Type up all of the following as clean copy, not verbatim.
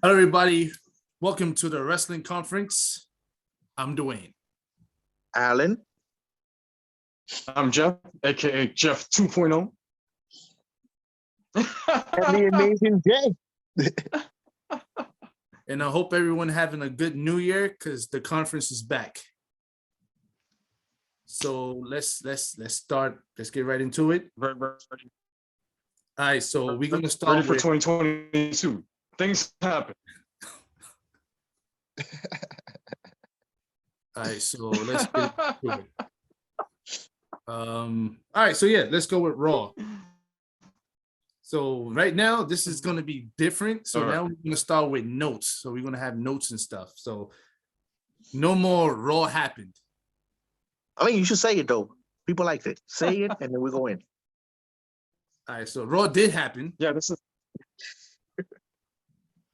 Hello, everybody. Welcome to the wrestling conference. I'm Dwayne. Alan. I'm Jeff, aka Jeff 2.0. And the amazing Jay. And I hope everyone having a good new year because the conference is back. So let's start. Let's get right into it. Ready. All right, so we're gonna start ready for 2022. Things happen. All right, so let's get into it. All right, so yeah, let's go with Raw. So right now, this is gonna be different. So now we're gonna start with notes. So we're gonna have notes and stuff. So no more Raw happened. I mean, you should say it though. People like it. Say it, and then we go in. All right, so Raw did happen. Yeah, this is.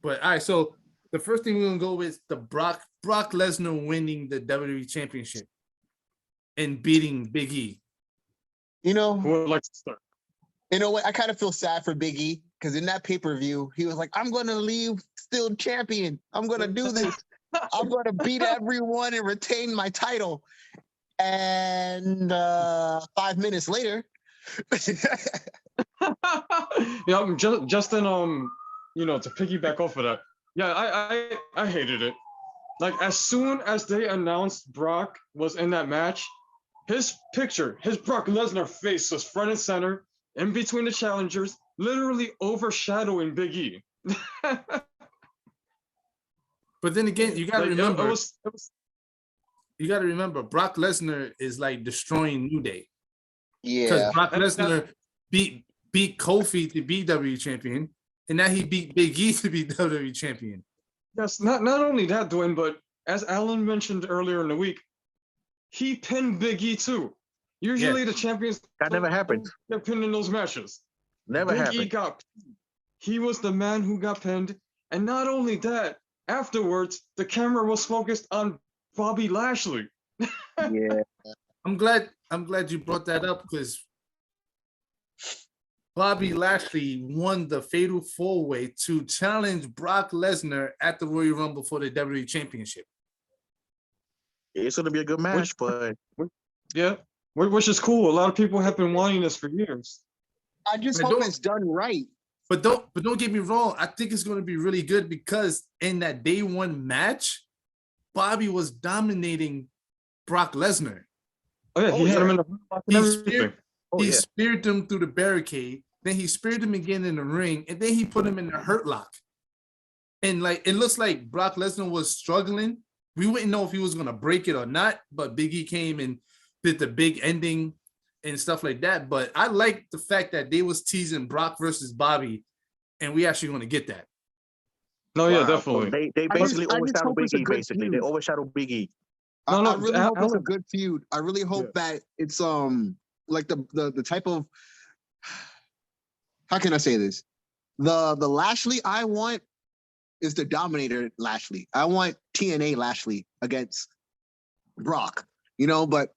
But all right, so the first thing we're gonna go with the Brock Lesnar winning the WWE Championship and beating Big E. Who would like to start? You know what? I kind of feel sad for Big E because in that pay-per-view, he was like, I'm going to leave still champion. I'm going to do this. I'm going to beat everyone and retain my title. And 5 minutes later. Yeah, Justin, to piggyback off of that. Yeah, I hated it. Like, as soon as they announced Brock was in that match, his Brock Lesnar face was front and center, in between the challengers, literally overshadowing Big E. But then again, you gotta remember, you gotta remember, Brock Lesnar is like destroying New Day. Yeah. Because Brock Lesnar beat Kofi to be WWE champion, and now he beat Big E to be WWE champion. Yes, not only that, Dwayne, but as Alan mentioned earlier in the week, he pinned Big E too. Usually the champions that never happens. They're pinned in those matches. Never happened. Big E he was the man who got pinned, and not only that, afterwards the camera was focused on Bobby Lashley. Yeah. I'm glad you brought that up because Bobby Lashley won the Fatal 4-Way to challenge Brock Lesnar at the Royal Rumble for the WWE Championship. It's going to be a good match, but yeah, which is cool. A lot of people have been wanting this for years. I just hope it's done right. But don't get me wrong. I think it's going to be really good because in that day one match, Bobby was dominating Brock Lesnar. Oh yeah, he had him in the. He speared him through the barricade. Then he speared him again in the ring, and then he put him in the hurt lock. And like it looks like Brock Lesnar was struggling. We wouldn't know if he was gonna break it or not, but Big E came and did the big ending and stuff like that. But I like the fact that they was teasing Brock versus Bobby, and we actually gonna get that. No, yeah, definitely. They basically overshadow Big E. Basically, they overshadow Big E. I really hope it's a good feud. I really hope that it's like the type of, how can I say this? The Lashley I want is the Dominator Lashley. I want TNA Lashley against Brock, but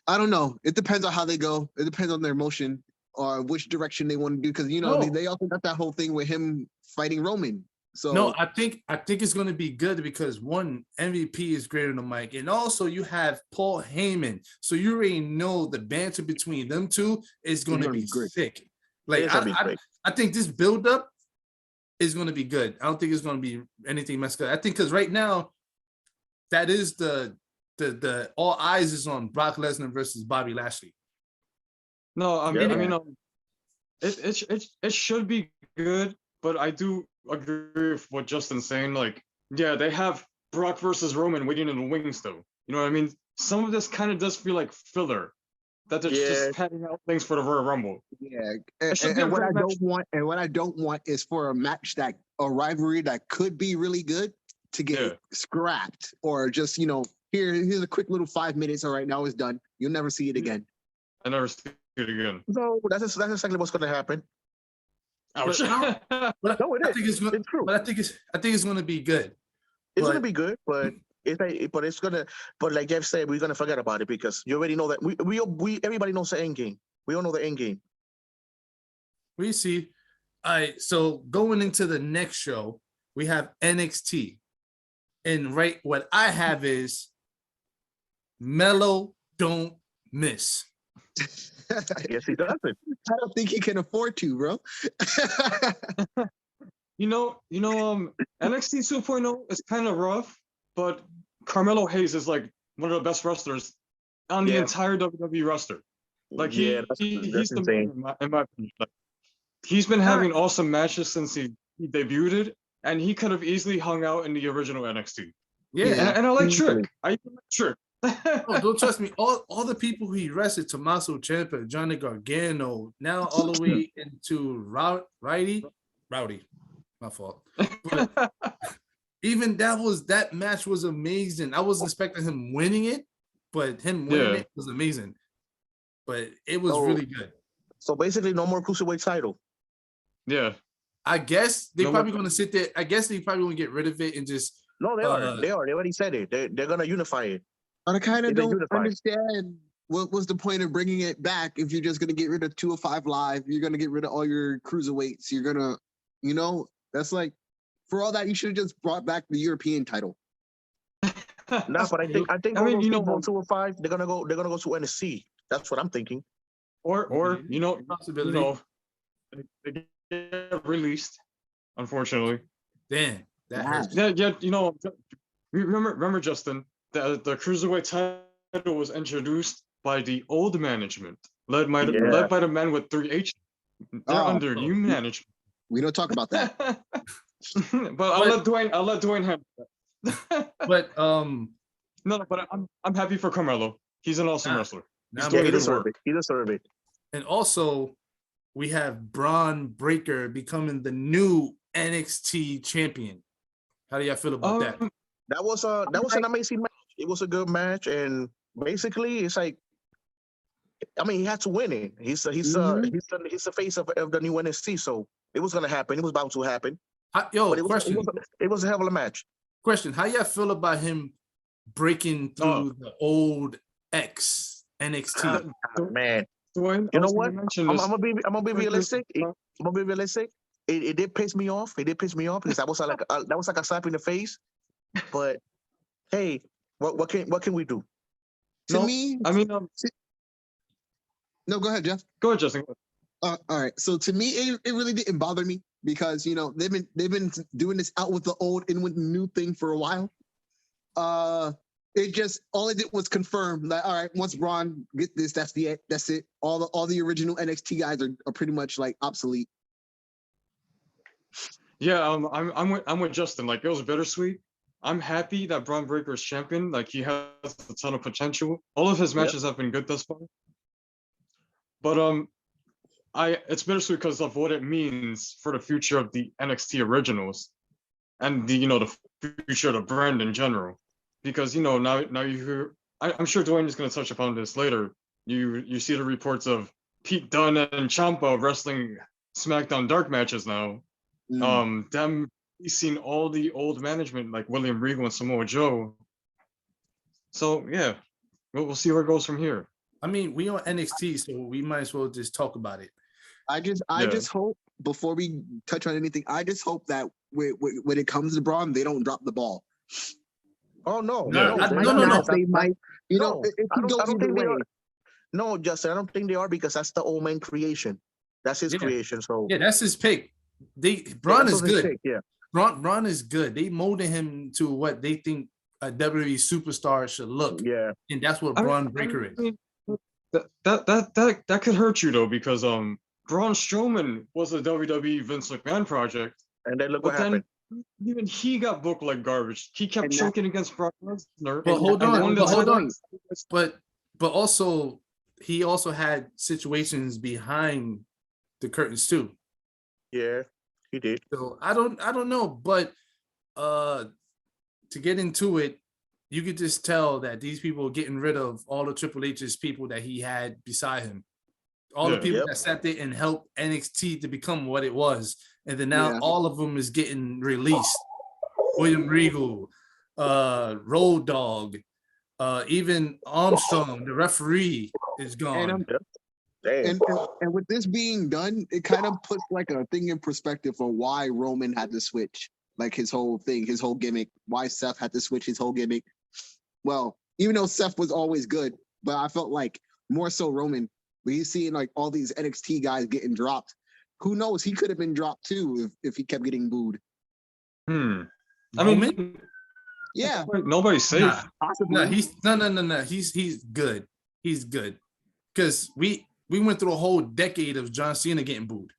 I don't know. It depends on how they go. It depends on their motion or which direction they want to do. Because they also got that whole thing with him fighting Roman. So no, I think it's going to be good because one, MVP is greater than Mike, and also you have Paul Heyman, so you already know the banter between them two is going to be sick. Like I think this build up is going to be good. I don't think it's going to be anything messed up. I think because right now that is the all eyes is on Brock Lesnar versus Bobby Lashley. No, I mean, it should be good, but I do agree with what Justin's saying. Like, yeah, they have Brock versus Roman waiting in the wings though. You know what I mean? Some of this kind of does feel like filler. That they're just padding out things for the Royal Rumble. Yeah. And what I don't want is for a rivalry that could be really good to get scrapped or just, here's a quick little 5 minutes. All right, now it's done. You'll never see it again. I never see it again. No, that's exactly what's going to happen. Ouch. But no, it is. It's true. But I think it's going to be good. It's going to be good, but but like Jeff said, we're gonna forget about it because you already know that we everybody knows the end game. We all know the end game. We see. All right, so going into the next show, we have NXT. And right, what I have is Mello don't miss. I guess he doesn't. I don't think he can afford to, bro. NXT 2.0 is kind of rough, but Carmelo Hayes is like one of the best wrestlers on the Yeah. entire WWE roster. Like Yeah, he's the insane. man in my opinion. Like, he's been having awesome matches since he debuted, and he could have easily hung out in the original NXT. Yeah. And I like Easily. Trick. I like Trick. Oh, don't trust me. All the people who he wrestled, Tommaso Ciampa, Johnny Gargano, now all the way into Rowdy. My fault. But even that match was amazing. I wasn't expecting him winning it, but him winning it was amazing. But it was really good. So basically, no more cruiserweight title. Yeah. I guess they're No probably more- going to sit there. I guess they probably going to get rid of it and just. No, they are. They are. They already said it. They're gonna unify it. But I kind of They're don't unified. understand what was the point of bringing it back if you're just going to get rid of 205 Live. You're going to get rid of all your cruiserweights. You're going to, that's like, for all that, you should have just brought back the European title. No, but I think I all mean, those you know, people on 205, they're gonna go to NXT. That's what I'm thinking. or Possibility. they get released, unfortunately. Damn, that hurts. Yeah, remember Justin, the cruiserweight title was introduced by the old management, led by the man with 3 H. They're under new management. We don't talk about that. But I'll let Dwayne handle that. But No, but I'm happy for Carmelo. He's an awesome wrestler. now He's I'm doing He good deserves work. it. He deserves it. And also, we have Braun Breaker becoming the new NXT champion. How do y'all feel about that? That was an amazing match. It was a good match, and basically, it's like, I mean, he had to win it. He's the face of the new NXT, so it was gonna happen. It was bound to happen. But it was a hell of a match. Question: how y'all feel about him breaking through the old X NXT? Man, Dwayne, you know what? I'm gonna be realistic. Huh? I'm gonna be realistic. It did piss me off. It did piss me off because that was like a slap in the face. But hey, what can we do? To me, I mean, no, go ahead, Jeff. go ahead, Justin. All right. So to me, it really didn't bother me because they've been doing this out with the old in with the new thing for a while. It just all it did was confirm that all right, once Braun get this, that's it. All the original NXT guys are pretty much like obsolete. Yeah, I'm with Justin. Like, it was bittersweet. I'm happy that Braun Breaker is champion. Like, he has a ton of potential. All of his matches have been good thus far. But it's bittersweet because of what it means for the future of the NXT originals and the future of the brand in general. Because now you hear, I'm sure Dwayne is going to touch upon this later. You see the reports of Pete Dunne and Ciampa wrestling SmackDown Dark matches now. Them seen all the old management like William Regal and Samoa Joe. So yeah, we'll see where it goes from here. I mean, we on NXT, so we might as well just talk about it. I just hope before we touch on anything, I just hope that when it comes to Braun, they don't drop the ball. Oh no, No. They might, it I could go don't either think they way. are. No, Justin, I don't think they are because that's the old man creation. That's his creation. So Yeah, that's his pick. Braun is good. Pick, yeah. Braun is good. They molded him to what they think a WWE superstar should look. Yeah. And that's what Braun Breaker is. That could hurt you though, because Braun Strowman was a WWE Vince McMahon project, and then look what happened. Even he got booked like garbage. He kept choking against Brock Lesnar. But hold on. But also he also had situations behind the curtains too. Yeah, he did. So I don't know, but to get into it, you could just tell that these people are getting rid of all the Triple H's people that he had beside him. All the people that sat there and helped NXT to become what it was. And then now all of them is getting released. William Regal, Road Dogg, even Armstrong, the referee, is gone. And with this being done, it kind of puts like a thing in perspective for why Roman had to switch. like his whole thing, his whole gimmick. Why Seth had to switch his whole gimmick. Well, even though Seth was always good, but I felt like more so Roman. But he's seeing like all these NXT guys getting dropped. Who knows? He could have been dropped too if he kept getting booed. I Roman? mean, Yeah, nobody's safe. Nah, possibly. no, he's good. He's good. Because we went through a whole decade of John Cena getting booed.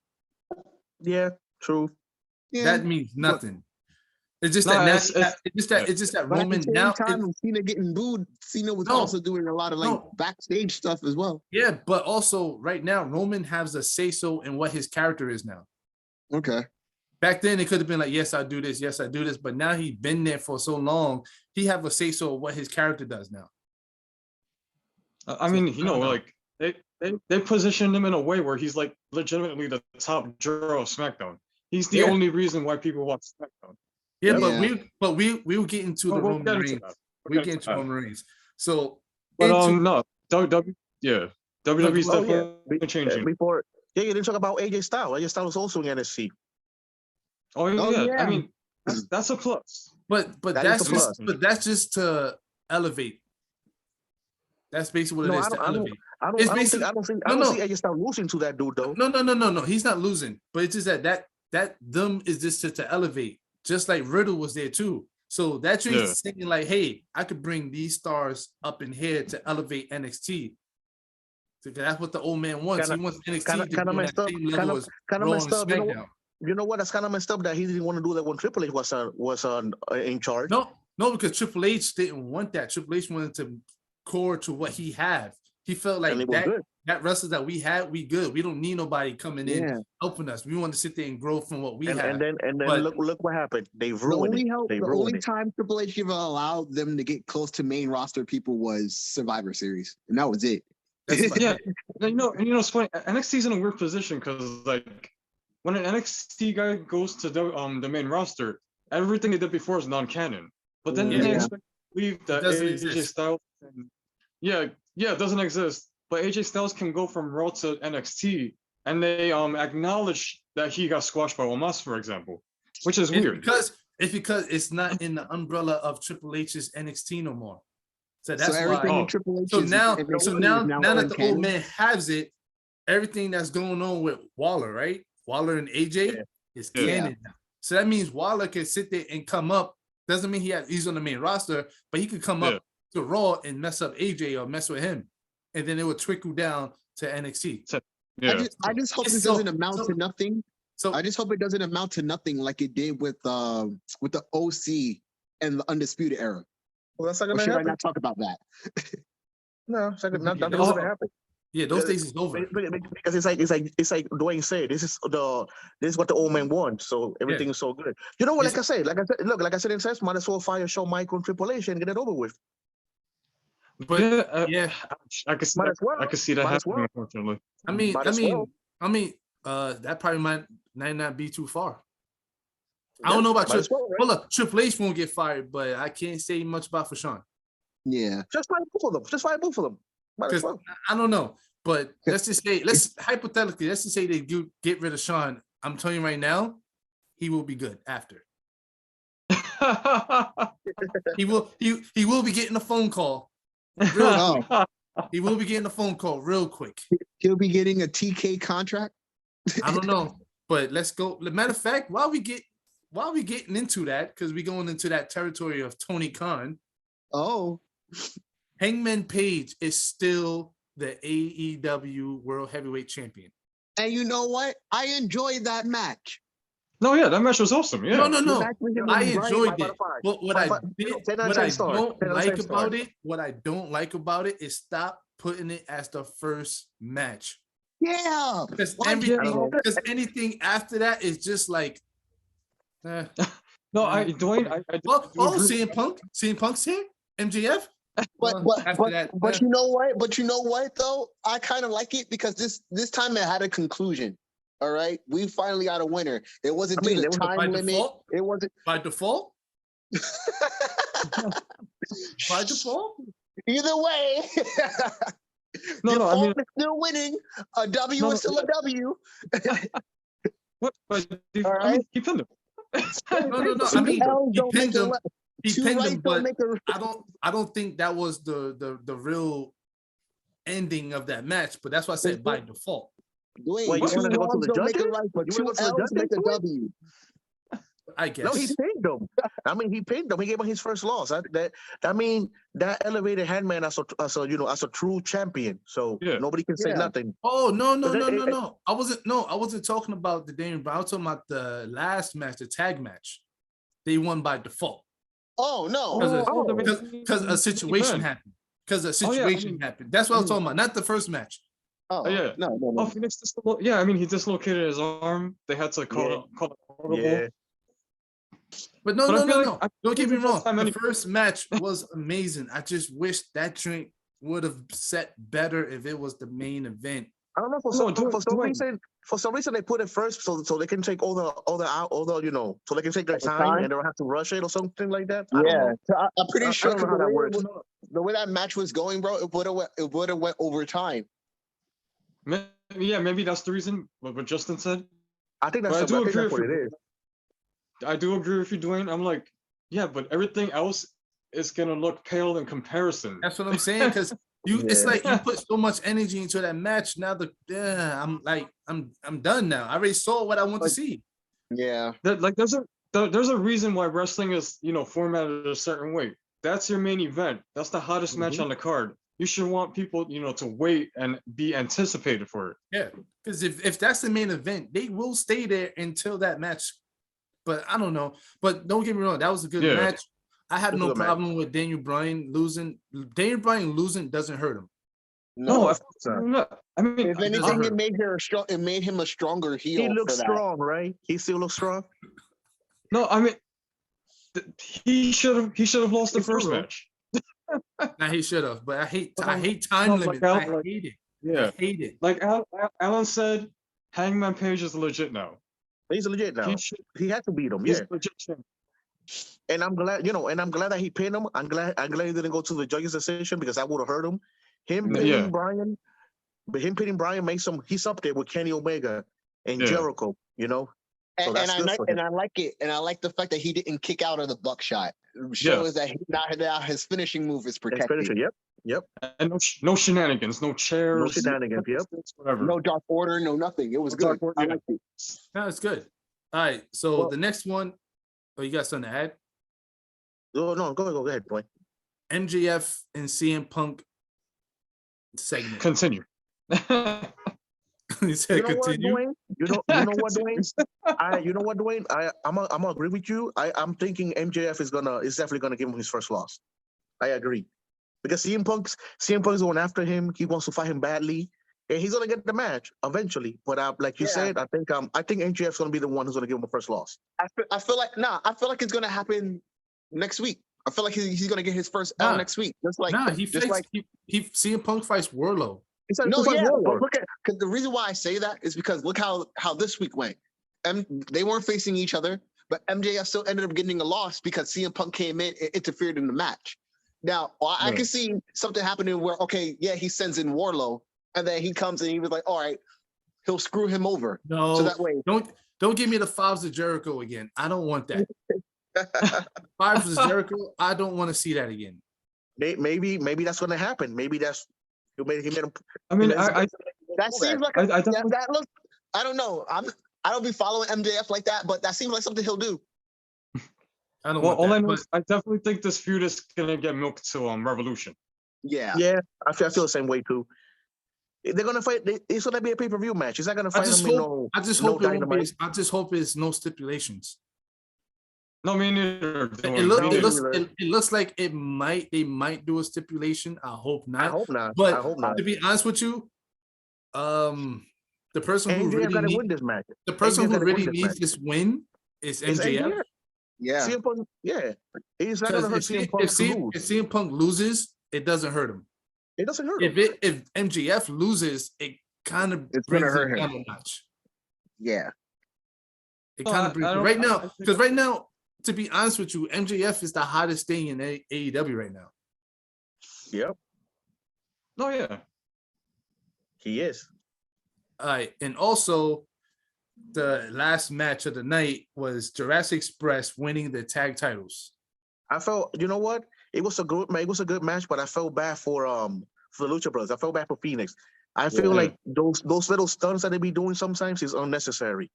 Yeah, true. Yeah. That means nothing. It's just No, that now it's- it's just that But Roman at the same now. time, of Cena getting booed, Cena was No. also doing a lot of like No. backstage stuff as well. Yeah, but also right now, Roman has a say-so in what his character is now. Okay. Back then, it could have been like, yes, I do this, yes, I do this. But now he's been there for so long, he have a say-so of what his character does now. I mean, I don't know. like they positioned him in a way where he's like legitimately the top draw of SmackDown. He's the Yeah. only reason why people watch SmackDown. Yeah, Yeah. but we will get into the We'll Roman get into Reigns. that. We'll get into Roman Reigns. So, But into- no, WWE's Oh, yeah. definitely changing. Before, you didn't talk about AJ Styles. AJ Styles was also in NXT. Oh yeah, yeah. I mean that's a plus. but That that's is a just plus. that's just to elevate. That's basically what No, it is I to don't- I don't- elevate. I don't. It's I don't think. basically- I don't think. no, I don't no. see AJ Styles losing to that dude though. No. He's not losing, but it's just that them is just to elevate. Just like Riddle was there too. So that's Yeah. saying like, hey, I could bring these stars up in here to elevate NXT. So that's what the old man wants. Kinda- he wants NXT kinda- to be kinda on that messed up, same level kinda- as kinda Raw messed and up, you know what? SmackDown. You know what? That's kind of messed up that he didn't want to do that when Triple H was in charge. No, because Triple H didn't want that. Triple H wanted to core to what he had. He felt like And it was that good. that wrestlers that we had, we good. We don't need nobody coming in Yeah. helping us. We want to sit there and grow from what we And, have. and then But- look what happened. They The ruined only it. help, They the ruined only it. time Triple H ever allowed them to get close to main roster people was Survivor Series, and that was it. That's about Yeah, it. and it's funny. NXT's in a weird position because like when an NXT guy goes to the main roster, everything they did before is non-canon. But then they Yeah. expect to believe that doesn't AJ exist. Styles, it doesn't exist. But AJ Styles can go from Raw to NXT, and they acknowledge that he got squashed by Omos, for example, which is weird. It's because it's not in the umbrella of Triple H's NXT no more. So that's So everything why. Oh. in Triple H So is now NXT is now that the old uncanon. man has it, everything that's going on with Waller, right? Waller and AJ Yeah. is Yeah. canon now. So that means Waller can sit there and come up. Doesn't mean he's on the main roster, but he could come Yeah. up to Raw and mess up AJ or mess with him, and then it would trickle down to NXT. Yeah, I just hope It's this so- doesn't amount so- to nothing. So I just hope it doesn't amount to nothing like it did with the OC and the Undisputed Era. Well, that's not Or gonna should I happen. not talk about that? No, it's not, not, Yeah, nothing's those- gonna happen. yeah, those days is over. Because it's like Dwayne said, this is what the old man wants. So everything's so good. You know what? It's- Like I said in sense, might as well fire Shawn Michael and Triple H and get it over with. But yeah, I can see Might that. as well. I can see that Might as happening. well. Unfortunately, Might as well. that probably might not be too far. I don't know about Might as well, right? Well, look, Triple H won't get fired, but I can't say much about for Sean. Yeah. Just fire both of them. Just fire both of them. Might as 'Cause well. I don't know, but let's just say, hypothetically, let's just say they do get rid of Sean. I'm telling you right now, he will be good after. He will be getting a phone call. Real Oh, He will be getting a phone call real quick. he'll be getting a TK contract. I don't know, but let's go. Matter of fact, while we getting into that, because we're going into that territory of Tony Khan, Oh, Hangman Page is still the AEW World Heavyweight Champion. and you know what? I enjoyed that match. No, yeah, that match was awesome. Yeah. No. The match with him I and Bryan, enjoyed five it. out of five. But what Five I out- did, 10 out of what 10 I stars. don't 10 out of like 10 about stars. it, what I don't like about it is stop putting it as the first match. Yeah. Because Why everything, I don't know. because anything after that is just like, No, Dwayne, I do agree. CM Punk's here, MJF. But After that, you know what? But you know what though? I kind of like it because this time it had a conclusion. All right, we finally got a winner. It wasn't I mean, due to there was a by time limit. default? It wasn't By default, by default. either way. No, I mean, Default is still winning. A W No, is still a W. what? But All I mean, right. keep in there. No. Two I mean, L's he don't make pinned a him. left. He Two pinned rights him, don't but make a. I don't think that was the real ending of that match. But that's why I said by default. Dwayne, Wait, you two wanted to go to wrongs the don't make a judges? right, but You two want to go to the L's judges? make a W. I No, he guess. pinned him. I mean, he pinned him. He gave him his first loss. That elevated Handman as a true champion. So Yeah. nobody can say Yeah. nothing. Oh no. But that- I wasn't talking about the Daniel Bryan. I was talking about the last match, the tag match. They won by default Oh no. because a situation happened. Because a situation happened. That's what I was talking about. Not the first match. Oh yeah. no. Oh, Phoenix yeah, I mean, he dislocated his arm. They had to call it audible. Yeah. But But I feel like- no. I Don't get me think the wrong. first time The any- first match was amazing. I just wish that drink would have set better if it was the main event. I don't know for some reason they put it first so they can take all the so they can take their time and they don't have to rush it or something like that. I don't Yeah, know. so I'm pretty I sure don't know how that works. the way that match was going, bro, it would have went overtime. Maybe that's the reason. What Justin said. I think But I that's do agree what with it you. is. I do agree with you, Dwayne. I'm like, yeah, but everything else is gonna look pale in comparison. That's what I'm saying. Because it's Yeah. like you put so much energy into that match. Now I'm done now. I already saw what I want to see. Yeah. There's a reason why wrestling is formatted a certain way. That's your main event. That's the hottest match on the card. You should want people to wait and be anticipated for it. Yeah, because if that's the main event, they will stay there until that match. But I don't know. But don't get me wrong, that was a good match. I have no problem with Daniel Bryan losing. Daniel Bryan losing doesn't hurt him. No, I mean, if anything, it made him a stronger heel. He looks strong, right? He still looks strong. No, I mean, he should have lost the first match. Now he should have, but I hate time limits. I hate it. Yeah, I hate it. Like Alan said, Hangman Page is legit now. He's legit now. He had to beat him. Yeah. And I'm glad, that he pinned him. I'm glad he didn't go to the judges' decision because that would have hurt him. Him pinning Brian makes him. He's up there with Kenny Omega and Jericho. So and I like it, and I like the fact that he didn't kick out of the buckshot. Shows that now his finishing move is protected. Yep. And no shenanigans, no chairs, no shenanigans. Yep. Whatever. No Dark Order, no nothing. It was good. I liked it. No, it's good. All right. So the next one. Oh, you got something to add? Oh no, go ahead, boy. MJF and CM Punk segment. Continue. He said continue. You know what, Dwayne? You know what, Dwayne? I'm gonna agree with you. I'm thinking MJF is definitely gonna give him his first loss. I agree. Because CM Punk's going after him. He wants to fight him badly. And he's gonna get the match eventually. But like you said, I think MJF's gonna be the one who's gonna give him a first loss. I feel like it's gonna happen next week. I feel like he's gonna get his first L next week. CM Punk fights Warlow. But look at, because the reason why I say that is because look how this week went. They weren't facing each other, but MJF still ended up getting a loss because CM Punk came in and interfered in the match. Now I can see something happening where he sends in Warlow, and then he comes and he was like, all right, he'll screw him over. No, so that way don't give me the Fives of Jericho again. I don't want that. Fives of Jericho. I don't want to see that again. Maybe that's going to happen. Maybe that's he made him. I mean, that seems like that looks. I don't know. I don't be following MJF like that, but that seems like something he'll do. I don't. All I know is I definitely think this feud is gonna get milked to Revolution. Yeah, I feel the same way too. They're gonna fight. It's gonna be a pay-per-view match. It's not gonna fight them. I just hope it's no stipulations. No, me neither. It looks like they might do a stipulation. I hope not. I hope not. But I hope not. To be honest with you, the person who really gotta win this match. The person who really needs this win is MJF. Yeah. CM Punk, he's not gonna hurt CM Punk. If CM Punk loses, it doesn't hurt him. It doesn't hurt him. If MJF loses, it kind of brings him down a notch. Yeah. It kind of brings right now, because right now, to be honest with you, MJF is the hottest thing in AEW right now. Yep. Oh yeah. He is. All right, and also the last match of the night was Jurassic Express winning the tag titles. I felt, you know what? It was a good match, but I felt bad for the Lucha Brothers. I felt bad for Phoenix. I feel like those little stunts that they be doing sometimes is unnecessary.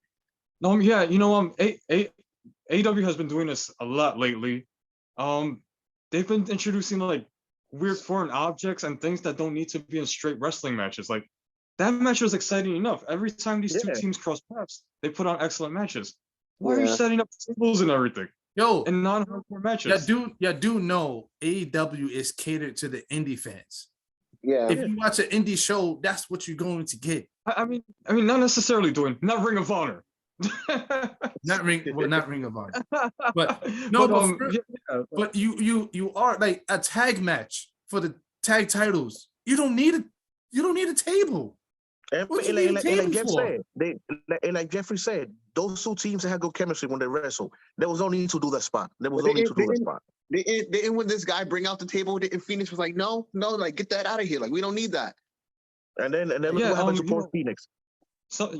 No, yeah, you know, AEW has been doing this a lot lately. They've been introducing like weird foreign objects and things that don't need to be in straight wrestling matches. Like that match was exciting enough. Every time these two teams cross paths, they put on excellent matches. Why are you setting up tables and everything? Yo, in non-hardcore matches. Yeah, do know AEW is catered to the indie fans. Yeah. If you watch an indie show, that's what you're going to get. I mean, not necessarily not Ring of Honor. not Ring of Honor. But no, but you are like a tag match for the tag titles. You don't need a table. Like Jeffrey said, those two teams that had good chemistry when they wrestle. There was no need to do that spot. They didn't when this guy bring out the table, and Phoenix was like, no, like get that out of here. Like we don't need that. And then look what happened to poor Phoenix. So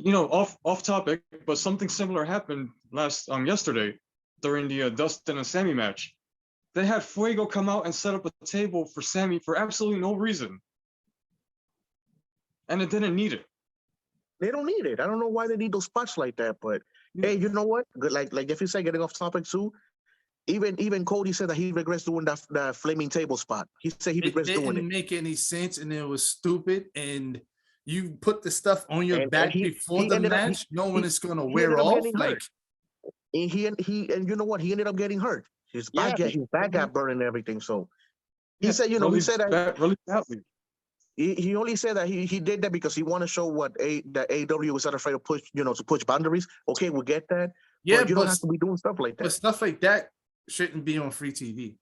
off topic, but something similar happened yesterday during the Dustin and Sammy match. They had Fuego come out and set up a table for Sammy for absolutely no reason. And it didn't need it. They don't need it. I don't know why they need those spots like that. But hey, you know what? Like if you say getting off topic too, even Cody said that he regrets doing that flaming table spot. He said he regrets doing it. It didn't make any sense, and it was stupid. And you put the stuff on your back before the match, knowing it's gonna wear off. Like, and you know what? He ended up getting hurt. His back got burned and everything. So he said, he said that really badly. He only said that he did that because he wanted to show that AEW was not afraid to push, to push boundaries. Okay, we'll get that. Yeah, but you don't have to be doing stuff like that. But stuff like that shouldn't be on free TV.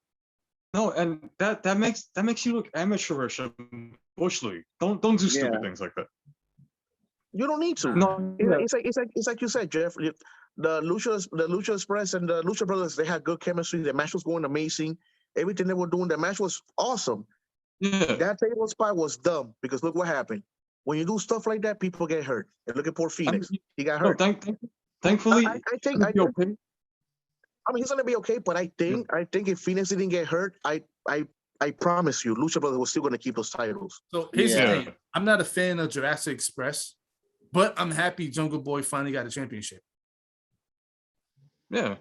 No, and that makes you look amateurish and bush league. Don't do stupid things like that. You don't need to. No, it's like you said, Jeff. The Lucha Express and the Lucha Brothers, they had good chemistry. The match was going amazing. Everything they were doing, the match was awesome. Yeah. That table spot was dumb because look what happened. When you do stuff like that, people get hurt. And look at poor Phoenix. He got hurt. Thankfully, I think he's gonna be okay, but I think if Phoenix didn't get hurt, I promise you, Lucha Brothers was still gonna keep those titles. So here's the thing. I'm not a fan of Jurassic Express, but I'm happy Jungle Boy finally got a championship. Yeah.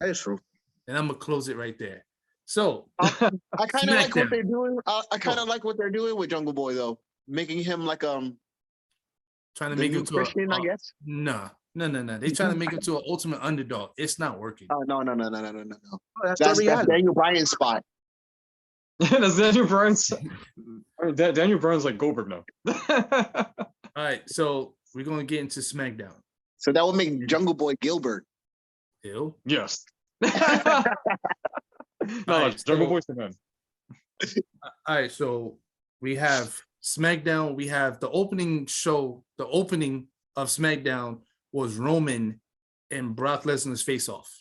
That is true. And I'm gonna close it right there. So I kind of like what they're doing. I kind of like what they're doing with Jungle Boy though, making him like trying to make him to Christian, I guess. No. They trying to make him to an ultimate underdog. It's not working. Oh no. That's Daniel Bryan's spot. That's Daniel Bryan's. Daniel Bryan's like Goldberg now. All right, so we're gonna get into SmackDown. So that would make Jungle Boy Gilbert. Ew. Yes. Jungle Boy's the man. All right, so we have SmackDown. We have the opening show. The opening of SmackDown was Roman and Brock Lesnar's face-off.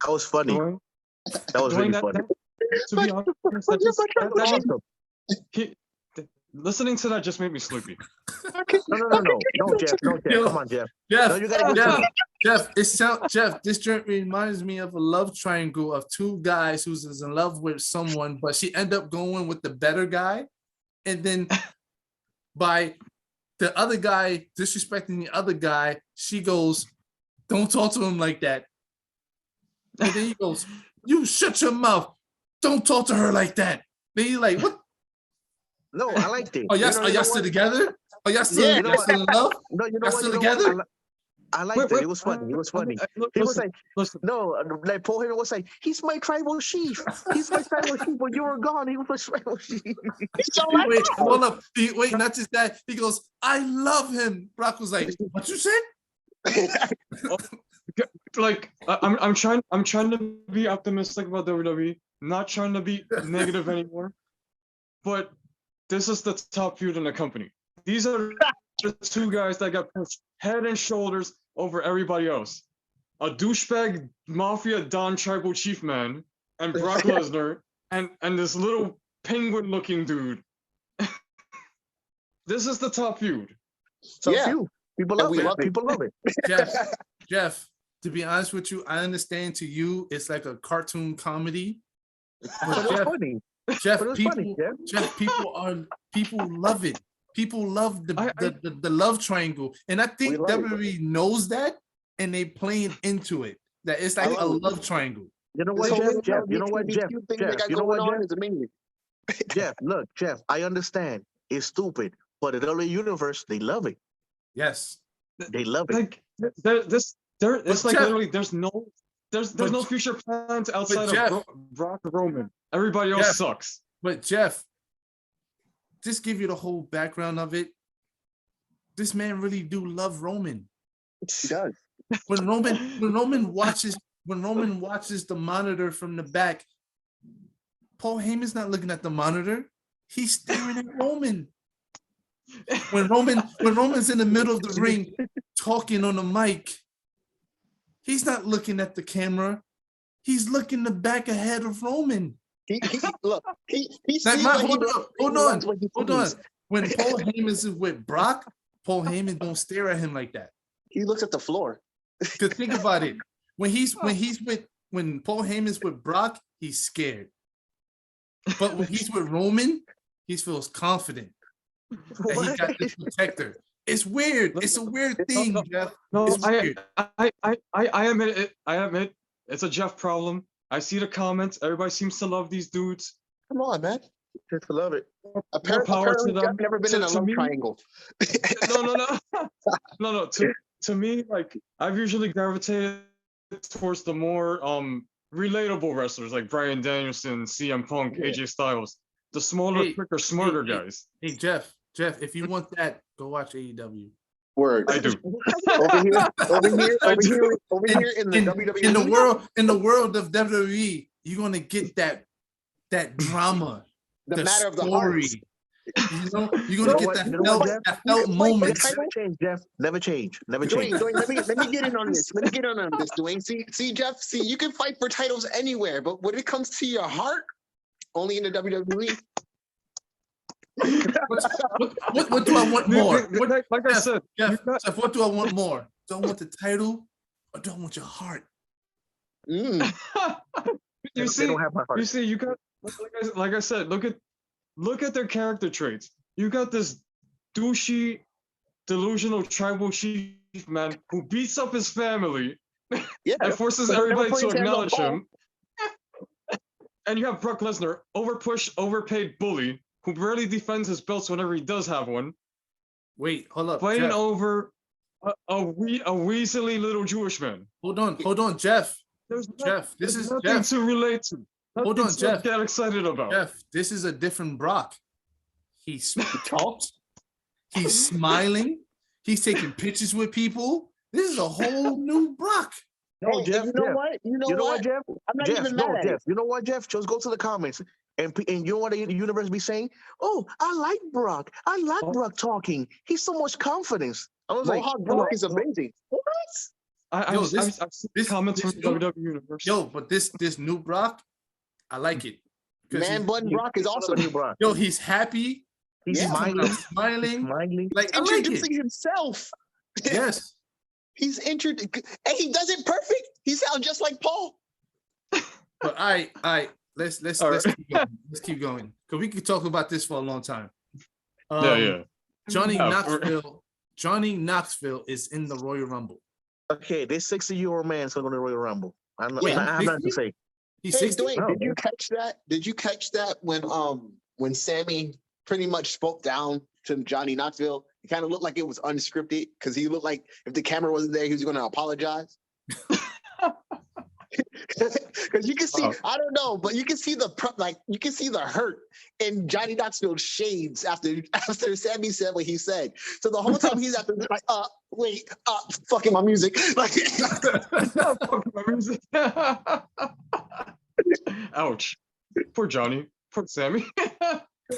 That was funny. That was really funny. To be honest, listening to that just made me sleepy. No, Jeff. Come on, Jeff. Jeff, this joint reminds me of a love triangle of two guys who's in love with someone, but she ended up going with the better guy. And then by the other guy disrespecting the other guy, she goes, "Don't talk to him like that." And then he goes, "You shut your mouth. Don't talk to her like that." Then he's like, "What?" No, I liked it. Oh, yes. Are y'all still together? Are y'all still, still in love? No, y'all still together? I liked it. It was funny. He was like, no, like Paul Heyman was like, he's my tribal chief. He's my tribal chief. When you were gone, he was my tribal chief. Wait, hold up. Wait, not just that. He goes, "I love him." Brock was like, "What you said?" Like I'm trying to be optimistic about WWE, not trying to be negative anymore. But this is the top feud in the company. These are the two guys that got pushed head and shoulders over everybody else. A douchebag mafia Don tribal chief man and Brock Lesnar and this little penguin looking dude. This is the top feud. Feud. People And love we it. love it. People love it. Jeff, to be honest with you, I understand to you it's like a cartoon comedy. But But it's Jeff, funny. Jeff, But it's funny, people, Jeff. Jeff, people love it. People love the love triangle, and I think love it. WWE knows that, and they playing into it. That it's like a love it. love triangle. You know This what, whole Jeff? You know what, Jeff? LGBTQ thing they Jeff, got you know going what, on Jeff? is amazing. Jeff, look, Jeff, I understand. It's stupid. But in the WWE universe, they love it. Yes, They love it. Like it's But like Jeff- literally there's but- no future plans outside Jeff- of Brock and Roman. Everybody else Jeff- sucks. but Jeff, just give you the whole background of it. This man really do love Roman. He does. When Roman watches the monitor from the back, Paul Heyman's not looking at the monitor. He's staring at Roman. When Roman's in the middle of the ring talking on the mic, he's not looking at the camera. He's looking the back ahead of Roman. Look, he Like sees my, what he hold wants, on. what he Hold on. sees. When Paul Heyman is with Brock, Paul Heyman don't stare at him like that. He looks at the floor. Cause think about it. When Paul Heyman's with Brock, he's scared. But when he's with Roman, he feels confident that he got this protector. It's weird. It's a weird thing, Jeff. No, It's weird. I admit it. I admit it's a Jeff problem. I see the comments. Everybody seems to love these dudes. Come on, man. Just love it. Apparently, them. I've never been To- in a to love me- triangle. No. To me, like I've usually gravitated towards the more relatable wrestlers like Bryan Danielson, CM Punk, AJ Styles, the smaller, Hey, quicker, smarter hey, guys. Hey, Jeff, if you want that, go watch AEW. Word. I do. Over here in the In, WWE. in the world of WWE, you're gonna get that drama, the matter of the hearts. You know, you're gonna get that felt moment. Never change, Jeff. Never change. Never Dwayne, change. Dwayne, let me get in on this. Let me get in on this, Dwayne. See, Jeff. See, you can fight for titles anywhere, but when it comes to your heart, only in the WWE. What do I want more? Like I said, Jeff, what do I want more? Do I want the title or do I want your heart? Mm. you They see, don't have my heart. you see, you got like I said, look at their character traits. You got this douchey, delusional tribal chief man who beats up his family Yeah. and forces But everybody never to put his hands on acknowledge Paul. him. And you have Brock Lesnar, overpaid bully who barely defends his belts whenever he does have one, Wait, hold up. fighting Jeff. over a weaselly little Jewish man. Hold on, Jeff. There's Jeff, this there's is nothing Jeff. to relate to. Hold Nothing on, to Jeff. get excited about. Jeff, this is a different Brock. He talks. He's smiling. He's taking pictures with people. This is a whole new Brock. No, Hey, Jeff. you know Jeff. what? You know You know what? what, Jeff? I'm not Jeff, even no, mad at Jeff. it. You know what, Jeff? Just go to the comments. And you know what the universe be saying? Oh, I like Brock. I like Oh. Brock talking. He's so much confidence. I was like, Mohawk Brock is amazing. What? I've Yo, seen this- comments this from the new- WWE universe. Yo, but this new Brock, I like it. 'Cause Man Bun Brock is I love awesome. the new Brock. Yo, he's happy. He's Yeah. smiling. Smiling. Smiling. Like I like Introducing it. himself. Yes. He's introduced, and he does it perfect. He sounds just like Paul. But let's All let's right. keep going. Let's keep going. Because we could talk about this for a long time. Yeah. Johnny Yeah, Johnny Knoxville is in the Royal Rumble. Okay, this 60-year-old man is going to the Royal Rumble. I Wait, have nothing to 60? say. He's Hey, 60. Dwayne, No. did you catch that? Did you catch that when Sammy pretty much spoke down to Johnny Knoxville? It kind of looked like it was unscripted because he looked like if the camera wasn't there, he was going to apologize. Because you can see, Oh. I don't know, but you can see you can see the hurt in Johnny Knoxville's shades after Sammy said what he said. So the whole time he's after like, wait, fucking my music, like. Ouch. Poor Johnny. Poor Sammy.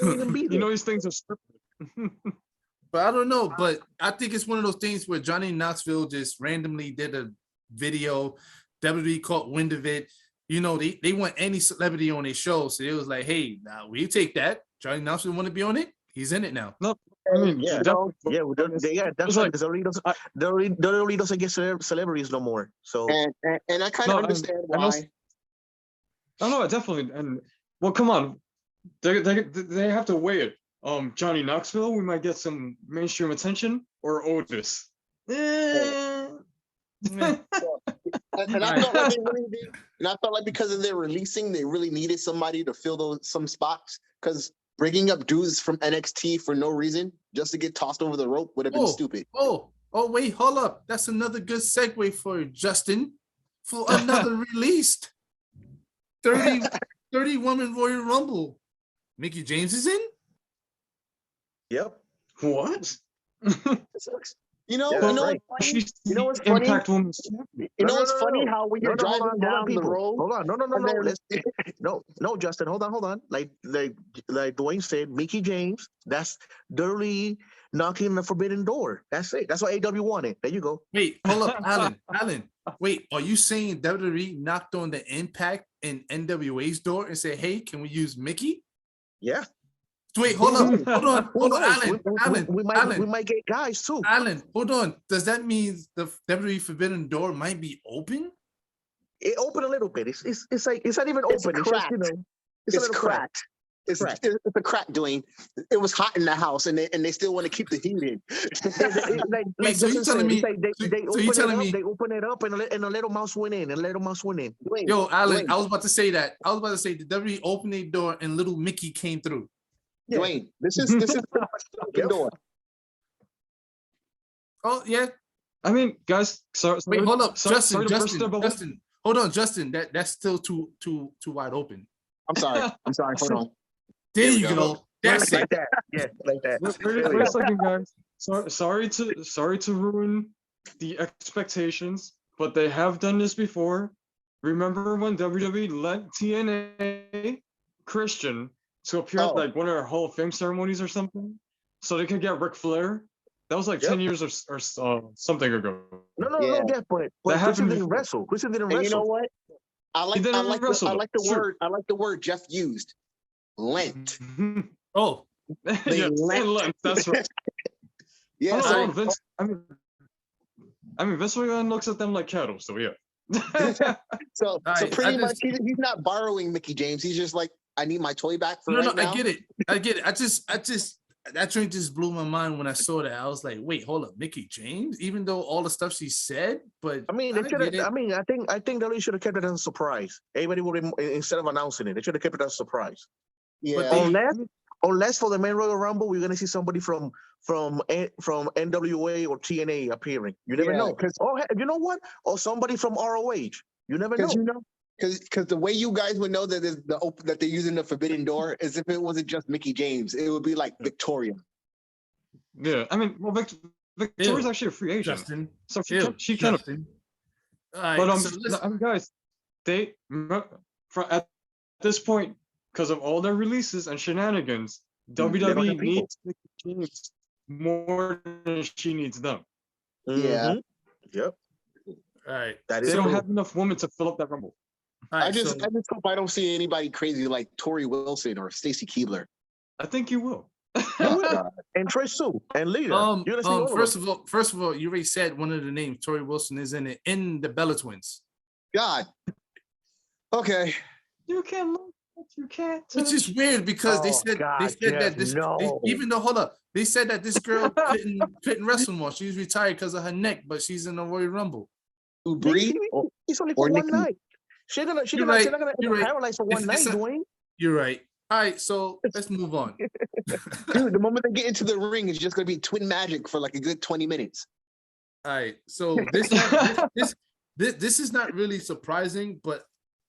You know these things are scripted. But I don't know. But I think it's one of those things where Johnny Knoxville just randomly did a video. WWE caught wind of it. You know, they want any celebrity on their show. So it was like, hey, now we take that. Johnny Knoxville want to be on it. He's in it now. No, I mean, Yeah, definitely. that's It's right. like Because I, they already doesn't get celebrities no more. So And I kind no, of understand and also, why. oh no, definitely. And well, come on, they have to weigh it. Johnny Knoxville, we might get some mainstream attention, or Otis. Eh. Meh. And I Alright. felt like they really did. And I felt like because of their releasing, they really needed somebody to fill some spots. Because bringing up dudes from NXT for no reason, just to get tossed over the rope, would have been stupid. Wait, hold up. That's another good segue for Justin for another released 30 woman Royal Rumble. Mickey James is in? yep. What? You know, Yeah, you know right. what's funny? She's You know the what's funny? Impact Women's Champion. You know what's funny? How when you're hold driving on, down the people. road, Hold on, no, and then let's no, Justin, hold on. Like Dwayne said, Mickey James, that's dirty knocking on the forbidden door. That's it. That's what AW wanted. There you go. Wait, hold up, Alan. Wait, are you saying WWE knocked on the Impact and NWA's door and said, "Hey, can we use Mickey?" Yeah. Wait, hold on, Who knows? Alan, We might get guys too. Alan, hold on. Does that mean the WWE Forbidden Door might be open? It opened a little bit. It's like it's not even It's open. It's just, cracked. it's a It's little crack. cracked. It's Correct. it's a crack, Dwayne. It was hot in the house, and they still want to keep the heat in. Wait, so you Justin telling said, me? it's like they So you telling me? they open it up, and a little mouse went in, Dwayne, Yo, Alan, Dwayne, I was about to say that. I was about to say the WWE opened their door and little Mickey came through. Yeah. Dwayne, this is pretty much the open Yep. door. Oh yeah. I mean, guys, sorry. Wait, hold up, sorry Justin. to burst their bubble. Justin. Hold on, Justin. That's still too wide open. I'm sorry. Hold on. There we you go. go. That's like it. that. Yeah, like that. Wait a second, guys. Sorry to ruin the expectations, but they have done this before. Remember when WWE let TNA Christian to appear at Oh. like one of their Hall of Fame ceremonies or something, so they could get Ric Flair? That was like Yep. 10 years or something ago. No, Yeah. Jeff, but That Christian happened didn't before. wrestle. Christian didn't And you know wrestle. what? I like didn't the wrestle, though. I like the word Jeff used. Lent. Oh, They Yeah, let- and Lent, that's right. Yeah. Oh, so- no, Vince. I mean, Vince McMahon looks at them like cattle. So yeah. So right, pretty I much just- he's not borrowing Mickey James. He's just like, I need my toy back for no, right now. I get it. I just that drink just blew my mind when I saw that. I was like, wait, hold up, Mickey James? Even though all the stuff she said, but I mean, they should have. I mean, I think they should have kept it as a surprise. Everybody would have, instead of announcing it, they should have kept it as a surprise. Yeah. Unless for the main Royal Rumble, we're gonna see somebody from NWA or TNA appearing. You never Yeah, know. Or you know what? Or somebody from ROH. You never know. Because the way you guys would know that that they're using the Forbidden Door is if it wasn't just Mickey James, it would be like Victoria. Yeah, I mean, well, Victoria's actually a free agent, Justin. so she can. can. All right, But so guys, at this point, because of all their releases and shenanigans, WWE needs Mickey James more than she needs them. Yeah. Mhm. Yep. all right. That They is don't true. have enough women to fill up that rumble. All right, I just hope I don't see anybody crazy like Tori Wilson or Stacy Keibler. I think you will. And Trish Sue and Lita. You're gonna see all of them. first of all, you already said one of the names. Tori Wilson is in it in the Bella Twins, God. Okay. You can look, but you can't which is touch. weird because they Oh, said God, that this no. even though hold up, they said that this girl couldn't wrestle more. She's retired because of her neck, but she's in the Royal Rumble. Who Bree? It's only or for one Nikki. night. She's not You're gonna right. end up paralyzed for one It's night, a- Dwayne. You're right. All right, so let's move on. Dude, the moment they get into the ring, it's just gonna be twin magic for like a good 20 minutes. All right, so this is not really surprising, but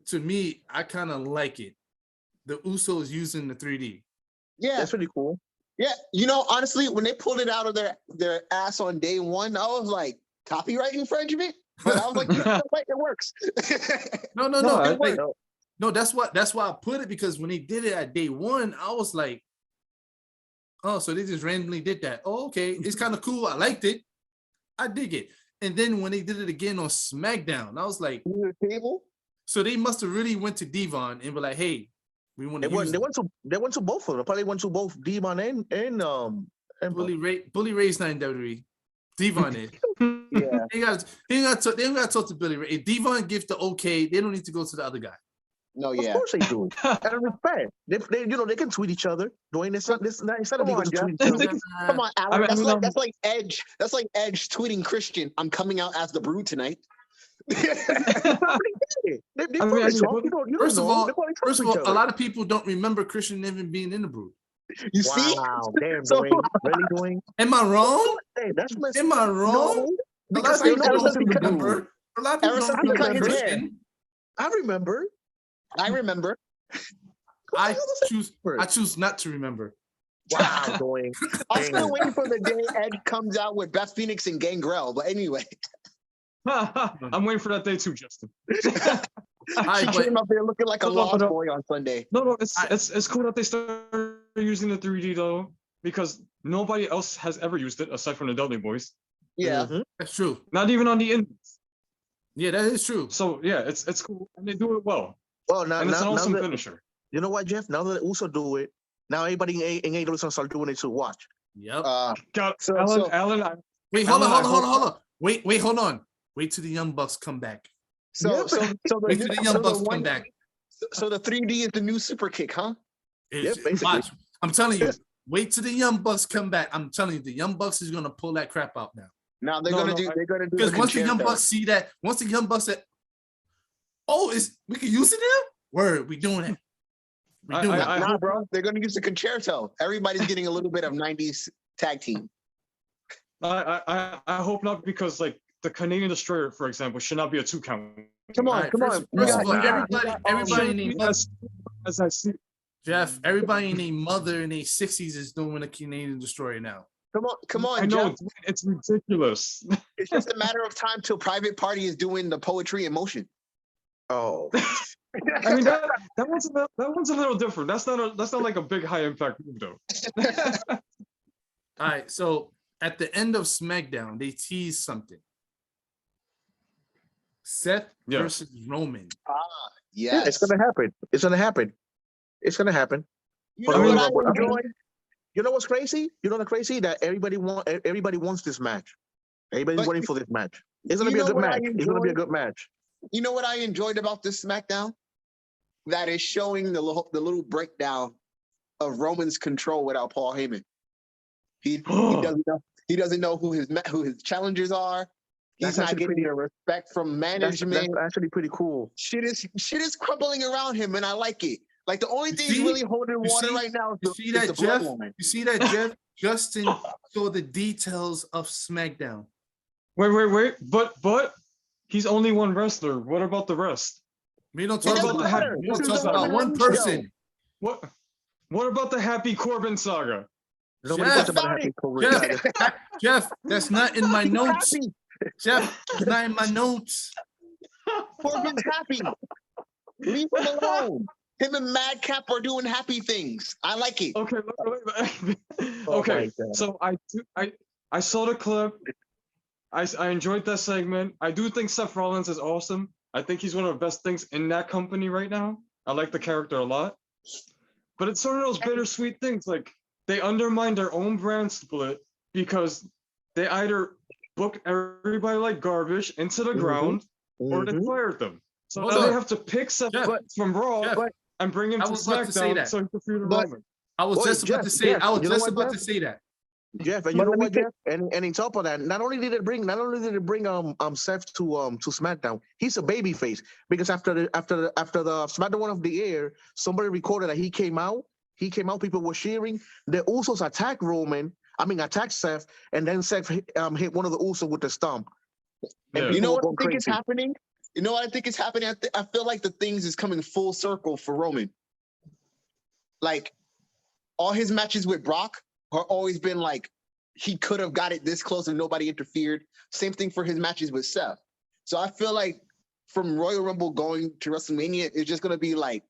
to me, I kind of like it. The Usos using the 3D. Yeah. That's pretty cool. Yeah. Honestly, when they pulled it out of their ass on day one, I was like, copyright infringement? But I was like, it works. No, No, no, that's why I put it, because when they did it at day one, I was like, oh, so they just randomly did that. Oh, okay, it's kind of cool. I liked it. I dig it. And then when they did it again on SmackDown, I was like, Table? so they must have really went to Devon and were like, hey, we want to use They went to both of them. Probably went to both Devon and And Bully Ray's not in WWE. Devon is. Yeah. They ain't got to talk to Billy Ray. If Devon gives the okay, they don't need to go to the other guy. No, of yeah. course they do. Out of respect. They can tweet each other. Dwayne, it's not Come illegal on, to Jeff. tweet each other. Come on, Alan. I mean, That's like Edge. That's like Edge tweeting Christian. I'm coming out as the Brood tonight. They I mean, probably talk. but- You don't First of know. all, They probably talk to each a other. lot of people don't remember Christian even being in the Brood. You see? Wow, damn, So- Dwayne. Really, Dwayne? Am I wrong? Hey, that's messed Am I No, wrong? A lot because of I people know don't what's in the Brood. remember. A lot of people Ever don't since he cut remember his hair. Christian. I remember. I remember. I choose not to remember. Wow, Dwayne. I'm still Damn. waiting for the day Edge comes out with Beth Phoenix and Gangrel. But anyway, I'm waiting for that day too, Justin. I- she but- came up there looking like a No, lost no. boy on Sunday. No, it's cool that they started using the 3D though, because nobody else has ever used it aside from the Dudley Boys. Yeah. Mhm. That's true. Not even on the indies. Yeah, that is true. So yeah, it's cool and they do it well. Well, now, And it's an now awesome that, finisher. you know what, Jeff? Now that they also do it, now everybody in AEW is gonna start doing it too. Watch. Yep. God, So- Alan, so- Alan, Wait, hold on, Alan, hold I on, hold on. Wait, hold on. Wait till the Young Bucks come back. So, Yep. so, so Wait till the Young Bucks one- come back. So the 3D is the new super kick, huh? It's- basically. watch. I'm telling you. Wait till the Young Bucks come back. I'm telling you, the Young Bucks is gonna pull that crap out now. Now they're No, gonna no, do. They're gonna do Because the once the Young concerto. Bucks see that, once the Young Bucks said, "Oh, we can use it now." Word, we doing it. We doing it. I Nah, hope- bro, they're gonna use the concerto. Everybody's getting a little bit of '90s tag team. I hope not, because like the Canadian Destroyer, for example, should not be a 2 count. Come on, All right, come first, on. First Yeah, of all, nah. everybody named As I see, Jeff, everybody in a mother in a 60s is doing a Canadian Destroyer now. Come on, I know Jeff. it's ridiculous. It's just a matter of time till Private Party is doing the poetry in motion. Oh, I mean that one's a little different. That's not like a big high impact move though. All right, so at the end of SmackDown, they teased something. Seth Yeah. versus Roman. yeah, Yes. it's gonna happen. It's gonna happen. It's gonna happen. You But know I mean, what I I mean, enjoy? You know what's crazy? You know what's crazy? That everybody wants this match. Everybody's But waiting for this match. It's gonna you be a know good what I match. It's gonna be a enjoy? good match. You know what I enjoyed about this SmackDown? That is showing the little breakdown of Roman's control without Paul Heyman. He doesn't know. He doesn't know who his challengers are. He's That's not actually getting pretty- the respect from That's management. actually pretty cool. Shit is crumbling around him, and I like it. Like the only You thing he's see? really holding You water see? right now is You the, see is that, the Jeff? bloodline. You see that, Jeff? Justin saw the details of SmackDown. Wait. But he's only one wrestler. What about the rest? We don't It talk doesn't about matter. we don't This talk is the about one Roman person. What about the Happy Corbin saga? Nobody Jeff, talks about about Happy it. Corbin. Jeff, that's not in my He's notes. happy. Jeff, it's not in my notes. Corbin's happy. Leave him alone. Him and Madcap are doing happy things. I like it. Okay, Oh okay. my God. So I saw the clip. I enjoyed that segment. I do think Seth Rollins is awesome. I think he's one of the best things in that company right now. I like the character a lot. But it's sort of those bittersweet things. Like they undermine their own brand split because they either book everybody like garbage into the Mhm. ground or they Mhm. fired them. So Hold now they on. have to pick Seth Jeff, from Raw Jeff, and bring him I to was about to say SmackDown that. so he can feud But- Roman. I was Wait, just about to Jeff, say. Jeff, I was you know just what, about Jeff? to say that. Jeff, and But you know let me what, think- Jeff? And in top of that, not only did it bring Seth to SmackDown, he's a babyface because after the SmackDown one of the air, somebody recorded that he came out. People were cheering. The Usos attacked Seth, and then Seth hit one of the Usos with the stomp. And Yeah. You know people what I were think is crazy. happening? You know what I think is happening? I feel like the things is coming full circle for Roman. Like all his matches with Brock are always been like he could have got it this close and nobody interfered. Same thing for his matches with Seth. So I feel like from Royal Rumble going to WrestleMania, it's just gonna be like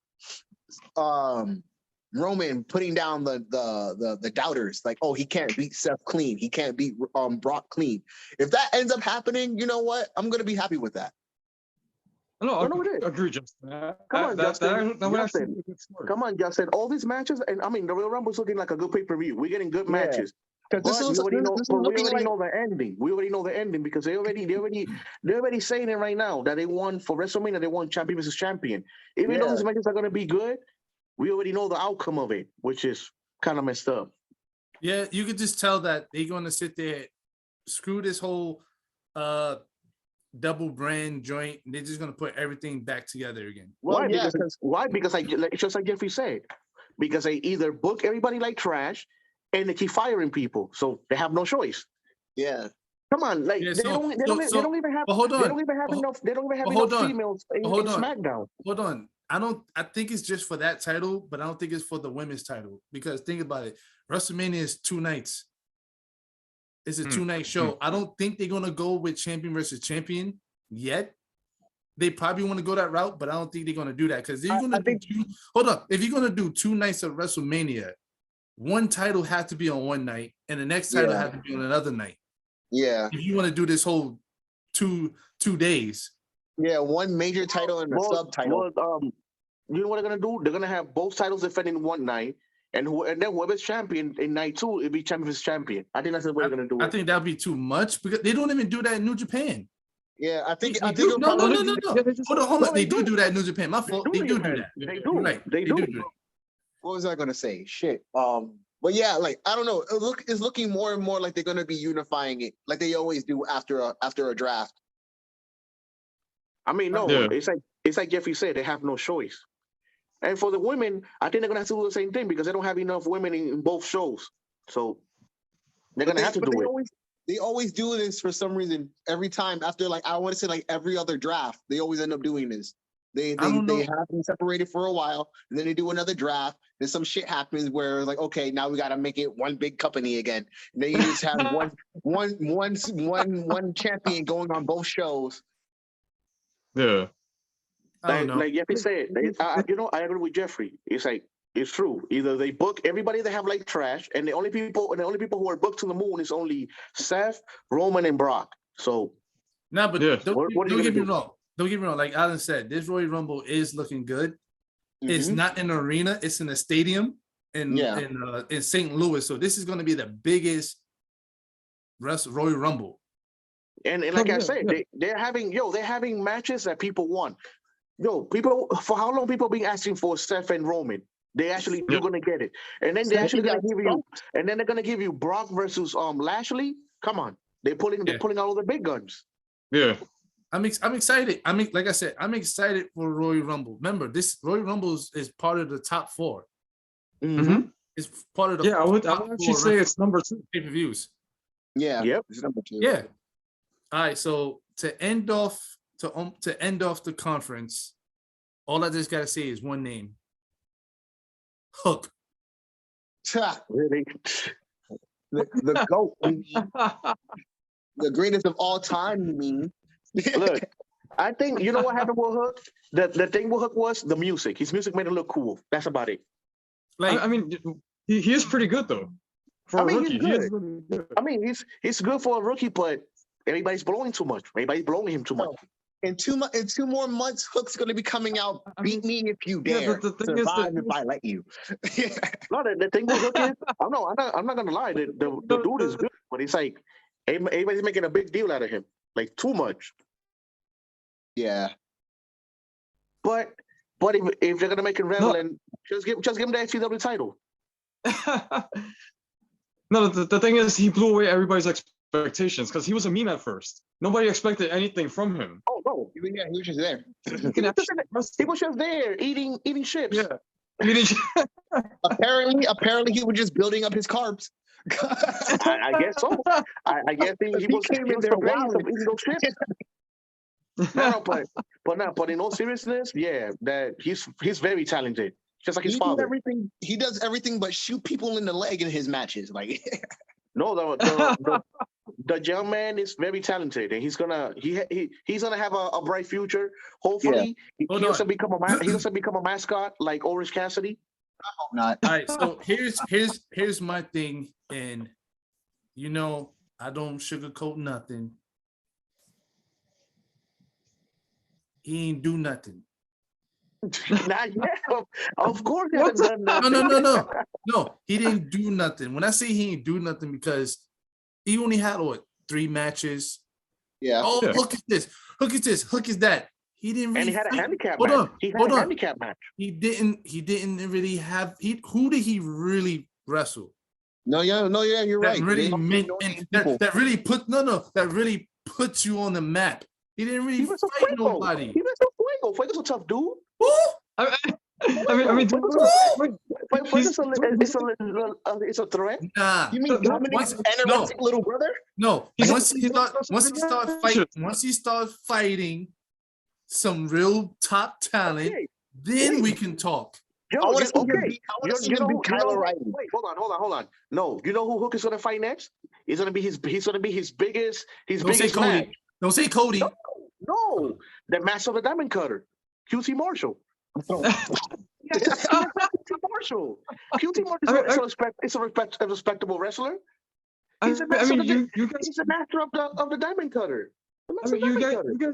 Roman putting down the doubters, like, oh, he can't beat Seth clean, he can't beat Brock clean. If that ends up happening, you know what? I'm gonna be happy with that. No, No, it is. agree, Justin. Come on, Justin. That would actually Justin. be a good story. Come on, Justin. All these matches, and I mean, the Royal Rumble's looking like a good pay-per-view. We're getting good Yeah. matches. 'Cause But we already know. this But was we looking already like know the ending. We already know the ending because they're already saying it right now that they won for WrestleMania. They won champion versus champion. Even though yeah. these matches are gonna be good, we already know the outcome of it, which is kind of messed up. Yeah, you could just tell that they're gonna sit there, screw this whole double brand joint. They're just gonna put everything back together again. Well, Why? yeah, Because why? Because it's just like Jeffrey said. Because they either book everybody like trash, and they keep firing people, so they have no choice. yeah. Come on, like Yeah, they don't even have but hold they on, don't even have but, enough they don't even have but enough hold on, females in, but hold on, SmackDown. hold on. I think it's just for that title, but I don't think it's for the women's title because think about it. WrestleMania is 2 nights. It's a 2-night show. I don't think they're gonna go with champion versus champion yet. They probably want to go that route, but I don't think they're gonna do that because they're gonna do two. Hold up, if you're gonna do 2 nights of WrestleMania, one title has to be on one night, and the next title has to be on another night. Yeah. If you want to do this whole two days. Yeah, one major title and a subtitle. You know what they're gonna do? They're gonna have both titles defending one night, and then whoever's champion in night 2, it'll be champion versus champion. I think that's the way they're gonna do it. I think that'd be too much because they don't even do that in New Japan. Yeah, I think No. it'll probably Hold on. They do that in New Japan. My fault. They do that. They do. You're right. They do. What was I gonna say? Shit. But yeah, like I don't know. It's looking more and more like they're gonna be unifying it, like they always do after a draft. I mean, no, Yeah. it's like Jeffrey said, they have no choice. And for the women, I think they're gonna have to do the same thing because they don't have enough women in both shows. So they're gonna have to do it. They always do this for some reason. Every time after like I want to say like every other draft, they always end up doing this. They have them separated for a while, and then they do another draft. Then some shit happens where like, okay, now we got to make it one big company again. And then you just have one champion going on both shows. Yeah. Like Jeffrey said, I agree with Jeffrey. It's like it's true. Either they book everybody they have like trash, and the only people who are booked to the moon is only Seth, Roman, and Brock. So but what don't get me wrong. Don't get me wrong. Like Alan said, this Royal Rumble is looking good. Mm-hmm. It's not in an arena; it's in a stadium in St. Louis. So this is going to be the biggest Royal Rumble. And like I said, they're having matches that people want. People for how long people been asking for Seth and Roman? They actually you're gonna get it, and then they're actually gonna give you, and then they're gonna give you Brock versus Lashley. Come on, they're pulling all the big guns. Yeah. I'm excited. Like I said, I'm excited for Royal Rumble. Remember, this Royal Rumble is part of the top 4. Mm-hmm. It's part of the I would actually say it's number 2 pay-per-views. Yeah. Yep. It's number 2. Yeah. All right. So to end off the conference, all I just gotta say is one name. Hook. Really? The GOAT. The greatest of all time, you mean? Look, I think you know what happened with Hook? The thing with Hook was the music. His music made it look cool. That's about it. Like I mean, he is pretty good though. For a rookie. He's good. Really good. I mean, he's good for a rookie, but everybody's blowing too much. Everybody's blowing him too much. In 2 more months, Hook's going to be coming out. Beat me if you dare. The thing Survive if I let you. No, the thing with Hook is, I'm not gonna lie. The dude is good, but it's like everybody's making a big deal out of him, like too much. Yeah. But if they're gonna make him relevant, just give him the XCW title. No, the thing is, he blew away everybody's expectations because he was a meme at first. Nobody expected anything from him. Oh no, yeah, he was just there. He was just there eating chips. Yeah. Apparently, he was just building up his carbs. I guess so. I guess he was preparing some eating those chips. But in all seriousness, yeah, that he's very talented, just like his father. He does everything but shoot people in the leg in his matches. Like, no, the young man is very talented, and he's gonna have a bright future. Hopefully, he doesn't become a mascot like Orange Cassidy. I hope not. All right, so here's my thing, and I don't sugarcoat nothing. He ain't do nothing. Not yet. Of course he hasn't done nothing. No. No, he didn't do nothing. When I say he didn't do nothing, because he only had what 3 matches. Yeah. Oh, Yeah. Hook is this, Hook is this, Hook is that. He didn't really And he had a fight. handicap Hold match. on, He had hold a on. handicap match. He didn't really have who did he really wrestle? No, yeah, you're That right. really They- meant no-name people. that really that really puts you on the map. He didn't really He was a fight Fuego. nobody. He was a Fuego. Fuego's a tough dude. Who? I mean, dude, Fuego's it's a threat. Nah. You mean Dominic's anorexic little brother? No. He's- Once he he's start not once he start supposed to fighting, be once he start fighting some real top talent, Okay. then we can talk. Yo, I want to you- see him okay. beat. I want to see him beat you know Kyle who- O'Reilly. Wait, hold on. No, you know who Hook is gonna fight next? He's gonna be his biggest Don't say biggest Cody. match. Don't say Cody. No, the match of the Diamond Cutter, QT Marshall. Yes, QT Marshall. QT Marshall is a respectable wrestler. He's a master of the, you guys, he's a master of the Diamond Cutter. The I master mean, of Diamond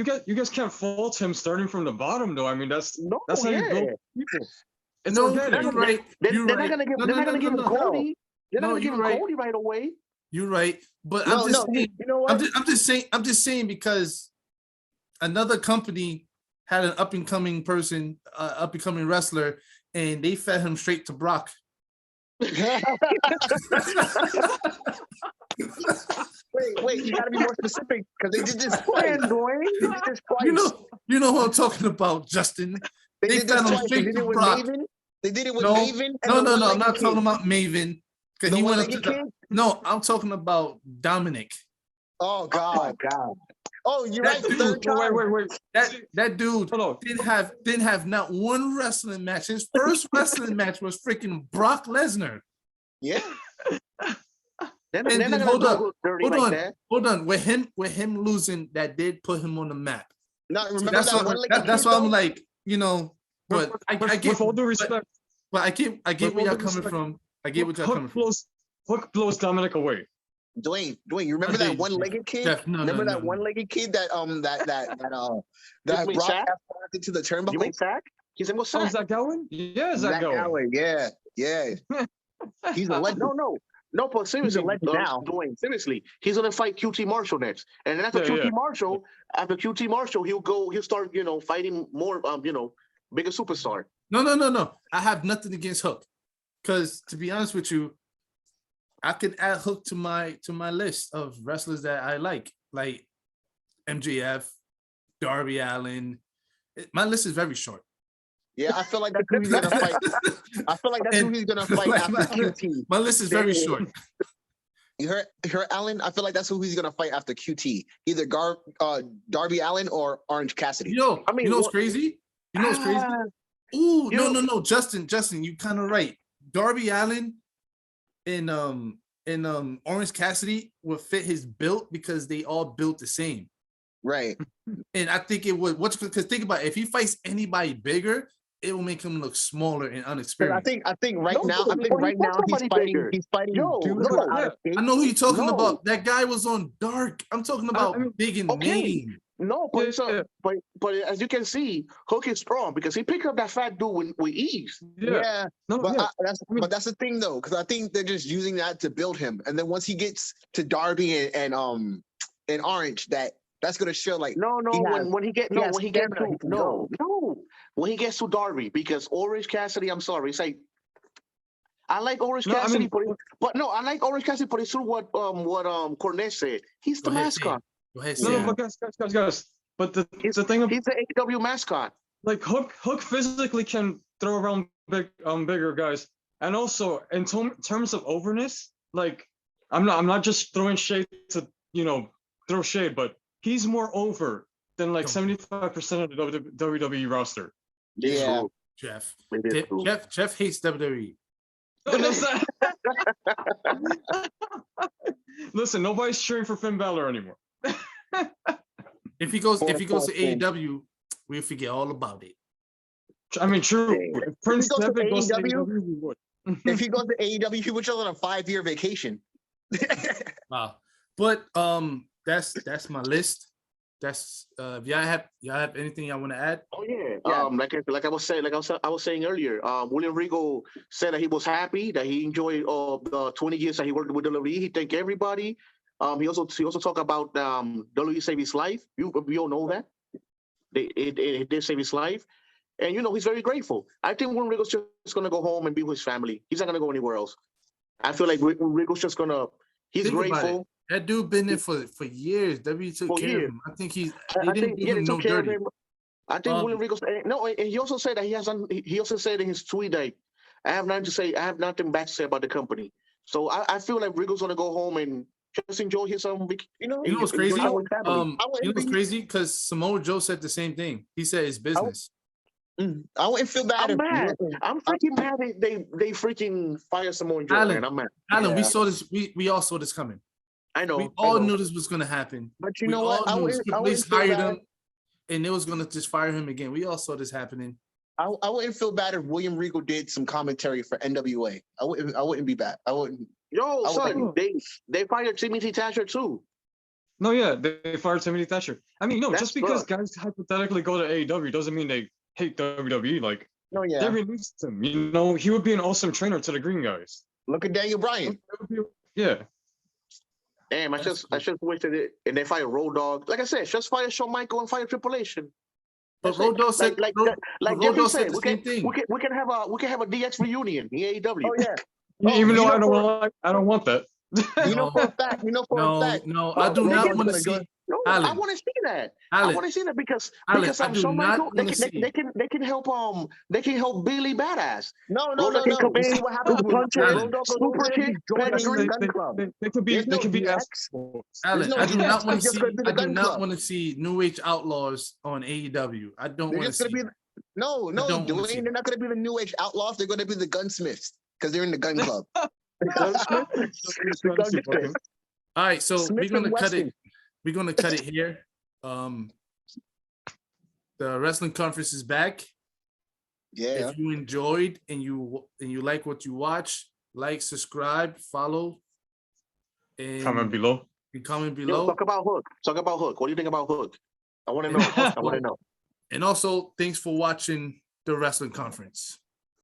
Cutter. you guys can't fault him starting from the bottom, though. I mean, that's No, how you yeah. build people. It's No, organic. you're right. They're You're not right. gonna give. No, They're no, not gonna no, give him no, no. Cody. They're not No, gonna give you're him right. Cody right away. You're right. But No, I'm just saying, You know what? I'm just saying because another company had an up and coming person, up and coming wrestler, and they fed him straight to Brock. Wait, you gotta be more specific because they did this twice. Man, Dwayne, They did this twice. You know who I'm talking about, Justin. they they did this fed him twice. They straight did to it with Brock. Maven. They did it with No, Maven. And no, the I'm one-legged not kid. talking about Maven because The he went up to one-legged the, kid? no, I'm talking about Dominic. Oh God. God. Oh, you're That right. The dude- third time. Wait. That dude Hold on. didn't have not one wrestling match. His first wrestling match was freaking Brock Lesnar. Yeah. They're And not then gonna hold do up, Hook dirty hold like on, that. hold on. With him losing, that did put him on the map. Now So remember that's that why one-legged that's kid, why I'm though? like, but I get with all due but- respect, but I get with where all y'all due coming respect, from. I get what y'all coming from. Hook blows Dominic away. Dwayne, you remember dare that you, one-legged kid? Jeff, no, Remember no, that no. one-legged kid that mean Brock Shaq? got into the You turnbuckle? mean Sack? He's in with Oh, Sack. is that Gowan? Yeah, is that Zach Gowan? Galloway, yeah. He's a legend. No, but seriously, legend now. Dwayne, seriously, he's gonna fight QT Marshall next, and then after Yeah. after QT Marshall, he'll start, fighting more, bigger superstar. No. I have nothing against Hook, because to be honest with you, I could add Hook to my list of wrestlers that I like MJF, Darby Allin. My list is very short. Yeah, I feel like that's who he's gonna fight. I feel like that's who he's gonna fight after QT. My list is very short. You heard Allen? I feel like that's who he's gonna fight after QT. Either Darby Allin or Orange Cassidy. I mean, you know what's crazy? You know what's crazy? Ooh, no, Justin, you kind of right. Darby Allin and Orange Cassidy would fit his build because they all built the same. Right. And I think it would. Because think about it, if he fights anybody bigger, it will make him look smaller and 'Cause unexperienced. I think right No, now but he fought somebody bigger. he's fighting Yo, dudes who no, are out of shape. I know who you're talking No. about. That guy was on Dark. I'm talking about I mean, big and okay. name. No, but Yeah. but as you can see, Hook is strong because he picked up that fat dude with ease. Yeah. No, But yeah. but that's the thing though, because I think they're just using that to build him, and then once he gets to Darby and Orange, that's gonna show like No, he has- when he gets has when he gets stamina, he to can no, when he gets to Darby, because Orange Cassidy, I'm sorry, it's like I like Orange No, I Cassidy, mean- but no, I like Orange Cassidy, but it's true what Cornette said. He's the Go ahead, say mascot. it. Go ahead, No, say it. but guys. But the thing He's the AEW mascot. like Hook physically can throw around bigger guys, and also in terms of overness, like I'm not just throwing shade to throw shade, but he's more over than like Don't. 75% of the WWE roster. It's Yeah. true. Jeff. It is true. Jeff hates WWE. Listen, nobody's cheering for Finn Balor anymore. If he goes to Finn. AEW, we'll forget all about it. I mean, true. If Prince goes to Devitt goes to AEW, AEW, we would. If he goes to AEW, he would chill on a 5-year vacation. Wow. But that's my list. that's y'all have anything y'all want to add? Oh yeah. Yeah. Like I was saying earlier. William Regal said that he was happy that he enjoyed the 20 years that he worked with WWE. He thanked everybody. He also talked about WWE saved his life. We all know that it did save his life, and he's very grateful. I think William Regal's just gonna go home and be with his family. He's not gonna go anywhere else. I feel like Regal's just gonna. He's Think about it. grateful. That dude been there for years. W took For care years. of him. I think they I didn't think do yeah, they him took no care of dirty. him. I think Um, William Regal. No, and he also said that he hasn't. He also said in his tweet that I have nothing to say. I have nothing bad to say about the company. So I feel like Regal's gonna go home and just enjoy his You know what's crazy? enjoy his family. You know what's crazy? Because Samoa Joe said the same thing. He said it's business. I wouldn't feel bad. I'm if mad. I'm freaking mad. They freaking fire Samoa Joe, man. I'm mad. Alan, we Yeah. saw this. We all saw this coming. I know. We I all know. knew this was gonna happen. But you We know all what? I knew wouldn't Triple H feel hired bad. him, and they was gonna just fire him again. We all saw this happening. I wouldn't feel bad if William Regal did some commentary for NWA. I wouldn't be bad. I wouldn't. Yo, I son, would- they fired Timothy Thatcher too. No, yeah, they fired Timothy Thatcher. I mean, no, That's just because good. guys hypothetically go to AEW doesn't mean they hate WWE. Like, No, yeah. they released him. He would be an awesome trainer to the Green Guys. Look at Daniel Bryan. Yeah. Damn, I That's just wish that and they fired Road Dogg. Like I said, just fire Shawn Michael and fire Triple H. But That's it. Road Dogg said, like Road Jeffrey Dogg said, said the same thing. we can have a DX reunion in AEW. Oh yeah. Even though you I don't want that. You know for a fact. You know for a fact. No, I do Road not Dogg's want to gonna see. go- No, I Alan, want to see that. I Alan, want to see that because Alan, I do Shawn not Michael wanna see. they can help Billy Badass. No. Road Dogg can come You see in, what happens when punch Alan, it, Road Dogg goes super over there, kick, he's joining pedigree. the Gun Club. They could be There's no DX. Alan, no I do DX, not want it's to just see. gonna be the I do Gun not Club. want to see New Age Outlaws on AEW. I don't They're want to just gonna see. be no, don't wanna see Dwayne. They're not gonna be the New Age Outlaws. They're gonna be the Gunsmiths because they're in the Gun Club. All right, so Smith we're gonna and cut it. Wesson. We're gonna cut it here. The wrestling conference is back. Yeah. If you enjoyed and you like what you watch, like, subscribe, follow, and Comment below. and comment Yo, below. talk about Hook. Talk about Hook. What do you think about Hook? I want to know. I want to know. And also, thanks for watching the wrestling conference.